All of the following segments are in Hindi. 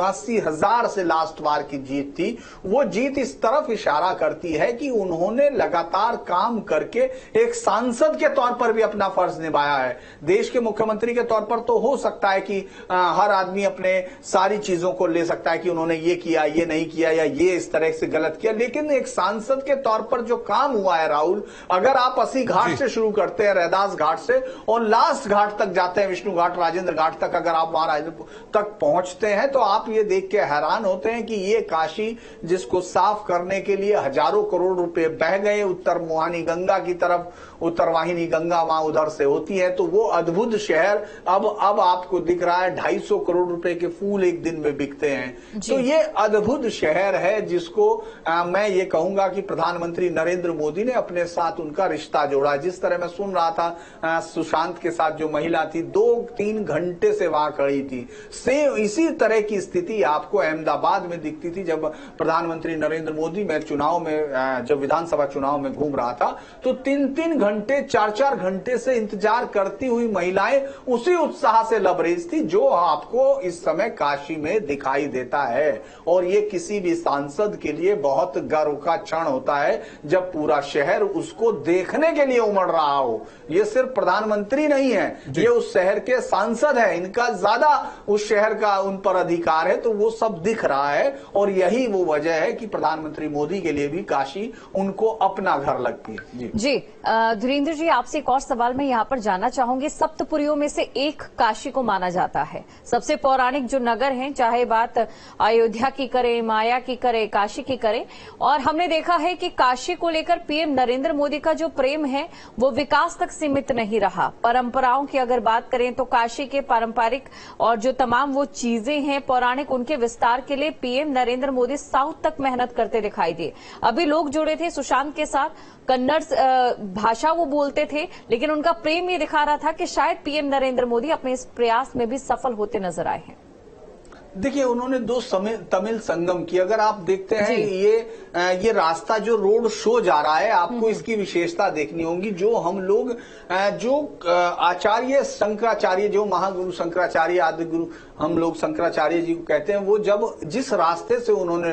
80,000 से लास्ट बार की जीत थी। वो जीत इस तरफ इशारा करती है कि उन्होंने लगातार काम करके एक सांसद के तौर पर भी अपना फर्ज निभाया है। देश के मुख्यमंत्री के तौर पर तो हो सकता है कि हर आदमी अपने सारी चीजों को ले सकता है कि उन्होंने ये किया, ये नहीं किया या ये इस तरह से गलत किया, लेकिन एक सांसद के तौर पर जो काम हुआ है राहुल, अगर आप 80 घाट से शुरू करते हैं, रैदास घाट से, और लास्ट घाट तक जाते हैं, विष्णु घाट, राजेंद्र घाट तक, अगर आप वहां तक पहुंचते हैं तो आप ये देख के हैरान होते हैं कि ये काशी जिसको साफ करने के लिए हजारों करोड़ रुपए बह गए उत्तर मुहानी गंगा की तरफ, उत्तरवाहिनी गंगा वहां उधर से होती है, तो वो अद्भुत शहर अब आपको दिख रहा है 250 करोड़ रुपए के फूल एक दिन में बिकते हैं। तो ये अद्भुत शहर है जिसको मैं ये कहूंगा कि प्रधानमंत्री नरेंद्र मोदी ने अपने साथ उनका रिश्ता जोड़ा। जिस तरह मैं सुन रहा था सुशांत के साथ जो महिला थी 2-3 घंटे से वहां खड़ी थी, सेम इसी तरह की स्थिति आपको अहमदाबाद में दिखती थी जब प्रधानमंत्री नरेंद्र मोदी में चुनाव में, जब विधानसभा चुनाव में घूम रहा था, तो 3-3 घंटे 4-4 घंटे से इंतजार करती हुई महिलाएं उसी उत्साह से लबरेज थी जो आपको इस समय काशी में दिखाई देता है। और ये किसी भी सांसद के लिए बहुत गर्व का क्षण होता है जब पूरा शहर उसको देखने के लिए उमड़ रहा हो। ये सिर्फ प्रधानमंत्री नहीं है, ये उस शहर के सांसद है, इनका ज्यादा उस शहर का उन पर अधिकार है, तो वो सब दिख रहा है। और यही वो वजह है कि प्रधानमंत्री मोदी के लिए भी काशी उनको अपना घर लगती है। जी धीरेन्द्र जी, आपसे एक और सवाल मैं यहाँ पर जानना चाहूंगी। सप्तपुरियों में से एक काशी को माना जाता है, सबसे पौराणिक जो नगर है, चाहे बात अयोध्या की करें, माया की करें, काशी की करें, और हमने देखा है कि काशी को लेकर पीएम नरेंद्र मोदी का जो प्रेम है वो विकास तक सीमित नहीं रहा। परंपराओं की अगर बात करें तो काशी के पारंपरिक और जो तमाम वो चीजें हैं पौराणिक, उनके विस्तार के लिए पीएम नरेंद्र मोदी साउथ तक मेहनत करते दिखाई दिए। अभी लोग जुड़े थे सुशांत के साथ, कन्नड़ भाषा वो बोलते थे, लेकिन उनका प्रेम ये दिखा रहा था कि शायद पीएम नरेंद्र मोदी अपने इस प्रयास में भी सफल होते नजर आए हैं। देखिए, उन्होंने 2 तमिल संगम की, अगर आप देखते हैं ये रास्ता जो रोड शो जा रहा है, आपको इसकी विशेषता देखनी होगी। जो हम लोग जो आचार्य शंकराचार्य, जो महागुरु शंकराचार्य, आदि गुरु हम लोग शंकराचार्य जी को कहते हैं, वो जब जिस रास्ते से उन्होंने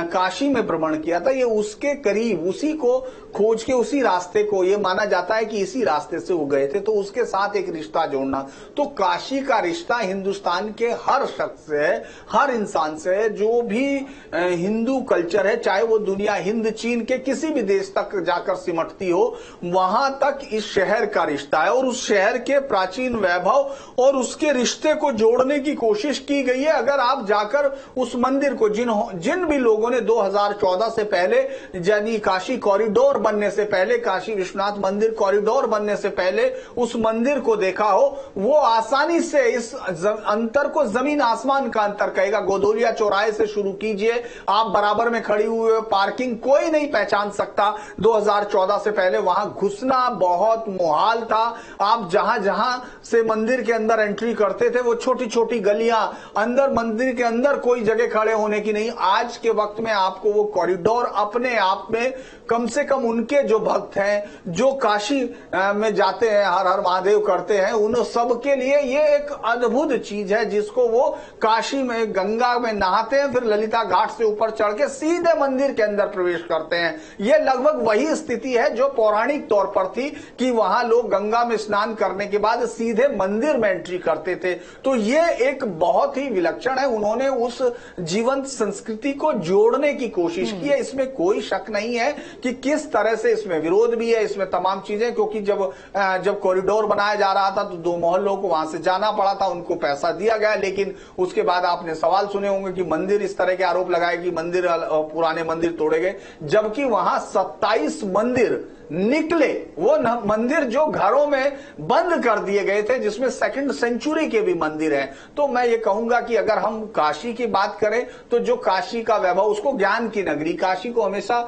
काशी में भ्रमण किया था, ये उसके करीब, उसी को खोज के, उसी रास्ते को ये माना जाता है कि इसी रास्ते से वो गए थे, तो उसके साथ एक रिश्ता जोड़ना। तो काशी का रिश्ता हिंदुस्तान के हर शख्स से, हर इंसान से, जो भी हिंदू कल्चर है, चाहे वो दुनिया हिंद चीन के किसी भी देश तक जाकर सिमटती हो, वहां तक इस शहर का रिश्ता है। और उस शहर के प्राचीन वैभव और उसके रिश्ते को जोड़ने की कोशिश की गई है। अगर आप जाकर उस मंदिर को, जिन भी लोगों ने 2014 से पहले, यानी काशी कॉरिडोर बनने से पहले, काशी विश्वनाथ मंदिर कॉरिडोर बनने से पहले उस मंदिर को देखा हो, वो आसानी से इस अंतर को जमीन आसमान का अंतर कहेगा। गोदोलिया चौराहे से शुरू कीजिए, आप बराबर में खड़ी हुए पार्किंग कोई नहीं पहचान सकता। 2014 से पहले वहां घुसना बहुत मुहाल था। आप जहां जहां से मंदिर के अंदर एंट्री करते थे, वो छोटी छोटी गलियां, अंदर मंदिर के अंदर कोई जगह खड़े होने की नहीं। आज के वक्त में आपको वो कॉरिडोर अपने आप में, कम से कम उनके जो भक्त हैं, जो काशी में जाते हैं, हर हर महादेव करते हैं, उन सब के लिए ये एक अद्भुत चीज है, जिसको वो काशी में गंगा में नहाते हैं, फिर ललिता घाट से ऊपर चढ़ के सीधे मंदिर के अंदर प्रवेश करते हैं। ये लगभग वही स्थिति है जो पौराणिक तौर पर थी कि वहां लोग गंगा में स्नान करने के बाद सीधे मंदिर में एंट्री करते थे। तो ये एक बहुत ही विलक्षण है। उन्होंने उस जीवंत संस्कृति को जोड़ने की कोशिश की है, इसमें कोई शक नहीं है कि किस तरह से इसमें विरोध भी है, इसमें तमाम चीजें, क्योंकि जब कॉरिडोर बनाया जा रहा था तो 2 मोहल्लों को वहां से जाना पड़ा था, उनको पैसा दिया गया, लेकिन उसके बाद आपने सवाल सुने होंगे कि मंदिर, इस तरह के आरोप लगाए कि मंदिर, पुराने मंदिर तोड़े गए, जबकि वहां 27 मंदिर निकले। वो मंदिर जो घरों में बंद कर दिए गए थे, जिसमें 2nd सेंचुरी के भी मंदिर हैं। तो मैं ये कहूंगा कि अगर हम काशी की बात करें तो जो काशी का वैभव, उसको ज्ञान की नगरी, काशी को हमेशा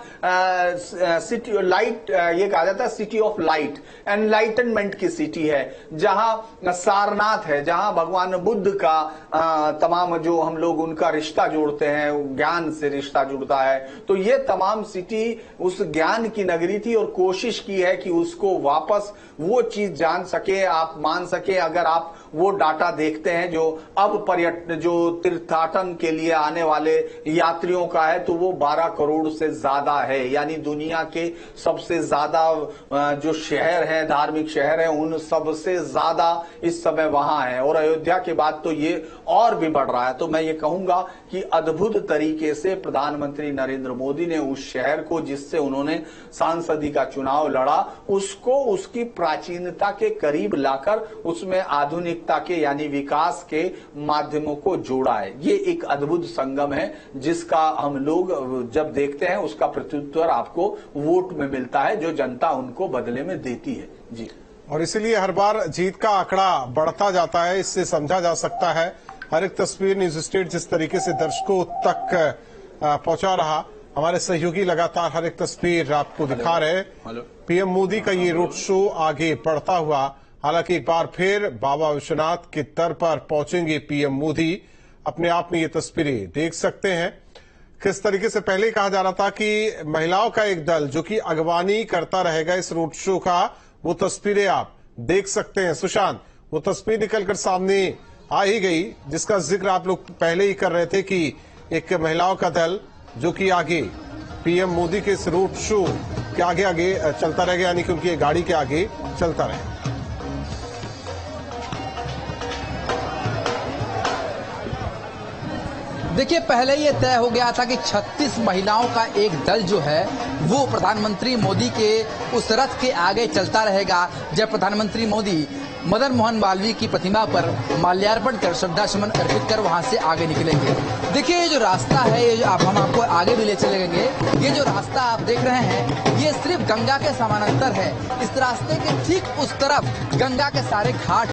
सिटी लाइट, ये कहा जाता है सिटी ऑफ लाइट, एनलाइटनमेंट की सिटी है, जहां सारनाथ है, जहां भगवान बुद्ध का तमाम जो हम लोग उनका रिश्ता जोड़ते हैं, ज्ञान से रिश्ता जुड़ता है। तो ये तमाम सिटी उस ज्ञान की नगरी थी और कोशिश की है कि उसको वापस वो चीज जान सके, आप मान सके। अगर आप वो डाटा देखते हैं जो अब जो तीर्थाटन के लिए आने वाले यात्रियों का है, तो वो 12 करोड़ से ज्यादा है। यानी दुनिया के सबसे ज्यादा जो शहर है, धार्मिक शहर है, उन सबसे ज्यादा इस समय वहां है। और अयोध्या के बाद तो ये और भी बढ़ रहा है। तो मैं ये कहूंगा कि अद्भुत तरीके से प्रधानमंत्री नरेंद्र मोदी ने उस शहर को, जिससे उन्होंने सांसदी का चुनाव लड़ा, उसको उसकी प्राचीनता के करीब लाकर उसमें आधुनिकता के यानी विकास के माध्यमों को जोड़ा है। ये एक अद्भुत संगम है जिसका हम लोग जब देखते हैं उसका प्रत्युत्तर आपको वोट में मिलता है, जो जनता उनको बदले में देती है। जी, और इसीलिए हर बार जीत का आंकड़ा बढ़ता जाता है। इससे समझा जा सकता है हर एक तस्वीर न्यूज स्टेट जिस तरीके से दर्शकों तक पहुंचा रहा, हमारे सहयोगी लगातार हर एक तस्वीर आपको दिखा रहे हैं। पीएम मोदी का ये रोड शो आगे बढ़ता हुआ, हालांकि एक बार फिर बाबा विश्वनाथ के दर पर पहुंचेंगे पीएम मोदी। अपने आप में ये तस्वीरें देख सकते हैं किस तरीके से पहले कहा जा रहा था कि महिलाओं का एक दल जो कि अगवानी करता रहेगा इस रोड शो का, वो तस्वीरें आप देख सकते हैं। सुशांत, वो तस्वीर निकलकर सामने आ ही गई जिसका जिक्र आप लोग पहले ही कर रहे थे कि एक महिलाओं का दल जो कि आगे पीएम मोदी के इस रोड शो के आगे आगे चलता रहेगा, यानी कि उनकी गाड़ी के आगे चलता रहेगा। देखिए, पहले ये तय हो गया था कि 36 महिलाओं का एक दल जो है वो प्रधानमंत्री मोदी के उस रथ के आगे चलता रहेगा जब प्रधानमंत्री मोदी मदन मोहन मालवीय की प्रतिमा पर माल्यार्पण कर श्रद्धा सुमन अर्पित कर वहां से आगे निकलेंगे। देखिए, ये जो रास्ता है, ये हम आपको आगे भी ले चलेंगे। ये जो रास्ता आप देख रहे हैं, ये सिर्फ गंगा के समानांतर है। इस रास्ते के ठीक उस तरफ गंगा के सारे घाट